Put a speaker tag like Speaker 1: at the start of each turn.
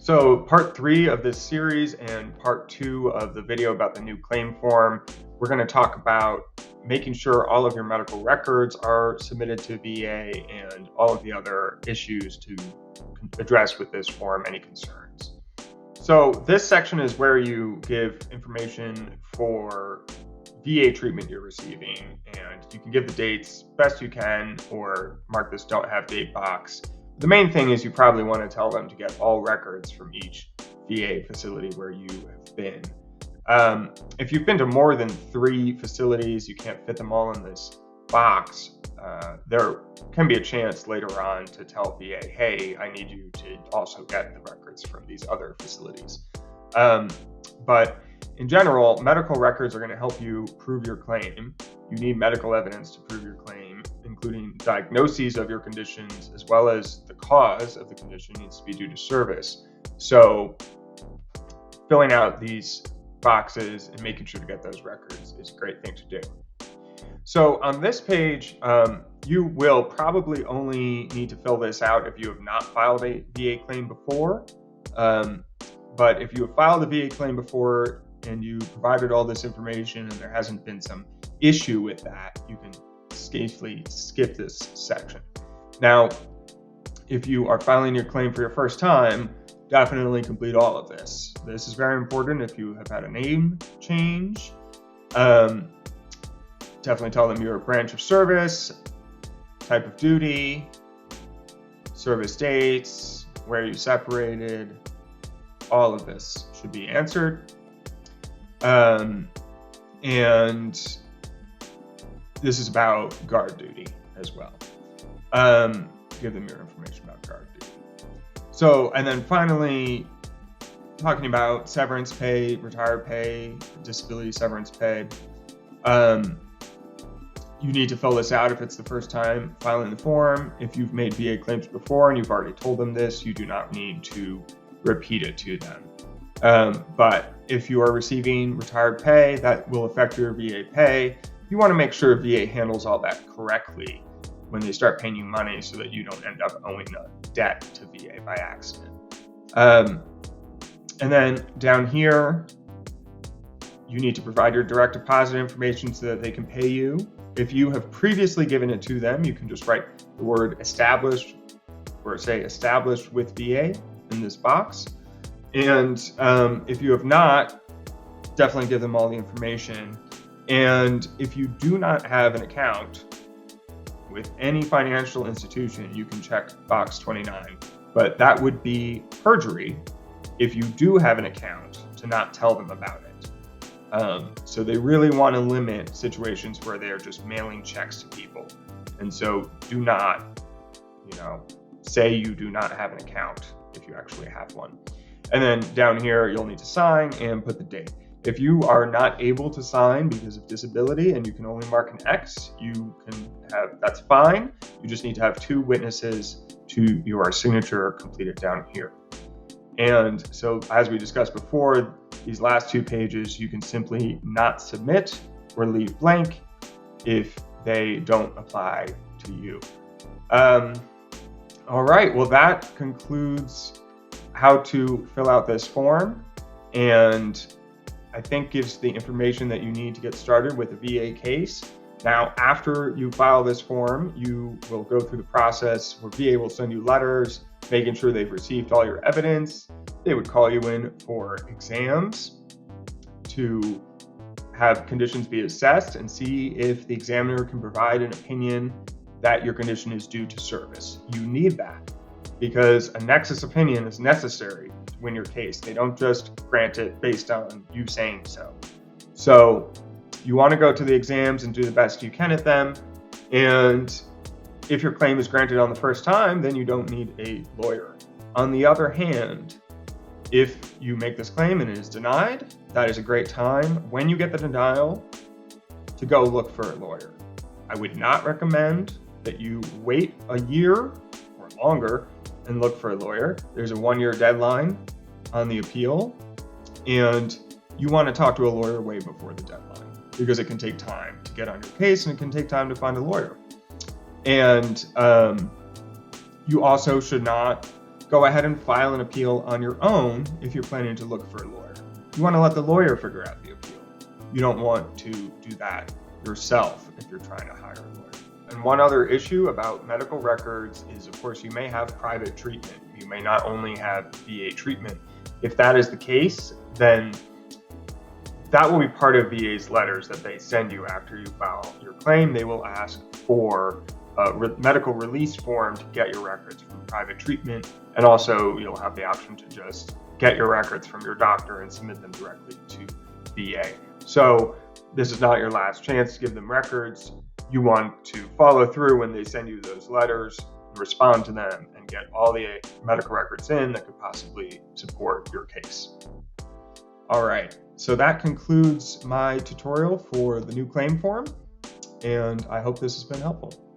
Speaker 1: So part 3 of this series and part 2 of the video about the new claim form, we're going to talk about making sure all of your medical records are submitted to VA and all of the other issues to address with this form, any concerns. So this section is where you give information for VA treatment you're receiving, and you can give the dates best you can or mark this don't have date box. The main thing is you probably want to tell them to get all records from each VA facility where you have been. If you've been to more than 3 facilities, you can't fit them all in this box. There can be a chance later on to tell VA, hey, I need you to also get the records from these other facilities. But in general, medical records are going to help you prove your claim. You need medical evidence to prove your claim, including diagnoses of your conditions, as well as the cause of the condition needs to be due to service. So filling out these boxes and making sure to get those records is a great thing to do. So on this page, you will probably only need to fill this out if you have not filed a VA claim before. But if you have filed a VA claim before and you provided all this information and there hasn't been some issue with that, you can safely skip this section. Now, if you are filing your claim for your first time, definitely complete all of this. This is very important if you have had a name change. Definitely tell them your branch of service, type of duty, service dates, where you separated. All of this should be answered. And this is about guard duty as well. Give them your information about guard duty. So, and then finally, talking about severance pay, retired pay, disability severance pay. You need to fill this out if it's the first time filing the form. If you've made VA claims before and you've already told them this, you do not need to repeat it to them. But if you are receiving retired pay, that will affect your VA pay. You want to make sure VA handles all that correctly when they start paying you money so that you don't end up owing a debt to VA by accident. And then down here, you need to provide your direct deposit information so that they can pay you. If you have previously given it to them, you can just write the word established or say established with VA in this box. And if you have not, definitely give them all the information. And if you do not have an account with any financial institution, you can check box 29. But that would be perjury if you do have an account to not tell them about it. So they really want to limit situations where they are just mailing checks to people. And so do not, say you do not have an account if you actually have one. And then down here, you'll need to sign and put the date. If you are not able to sign because of disability and you can only mark an X, that's fine. You just need to have 2 witnesses to your signature completed down here. And so as we discussed before, these last 2 pages, you can simply not submit or leave blank if they don't apply to you. All right, well, that concludes how to fill out this form, and I think gives the information that you need to get started with a VA case. Now, after you file this form, you will go through the process where VA will send you letters, making sure they've received all your evidence. They would call you in for exams to have conditions be assessed and see if the examiner can provide an opinion that your condition is due to service. You need that because a nexus opinion is necessary to win your case. They don't just grant it based on you saying so. So you want to go to the exams and do the best you can at them. And if your claim is granted on the first time, then you don't need a lawyer. On the other hand, if you make this claim and it is denied, that is a great time when you get the denial to go look for a lawyer. I would not recommend that you wait a year or longer and look for a lawyer. There's a 1-year deadline on the appeal, and you want to talk to a lawyer way before the deadline because it can take time to get on your case and it can take time to find a lawyer. And you also should not go ahead and file an appeal on your own if you're planning to look for a lawyer. You want to let the lawyer figure out the appeal. You don't want to do that yourself if you're trying to hire a lawyer. And one other issue about medical records is, of course, you may have private treatment. You may not only have VA treatment. If that is the case, then that will be part of VA's letters that they send you after you file your claim. They will ask for a medical release form to get your records from private treatment. And also you'll have the option to just get your records from your doctor and submit them directly to VA. So this is not your last chance to give them records. You want to follow through when they send you those letters, respond to them, and get all the medical records in that could possibly support your case. All right, so that concludes my tutorial for the new claim form, and I hope this has been helpful.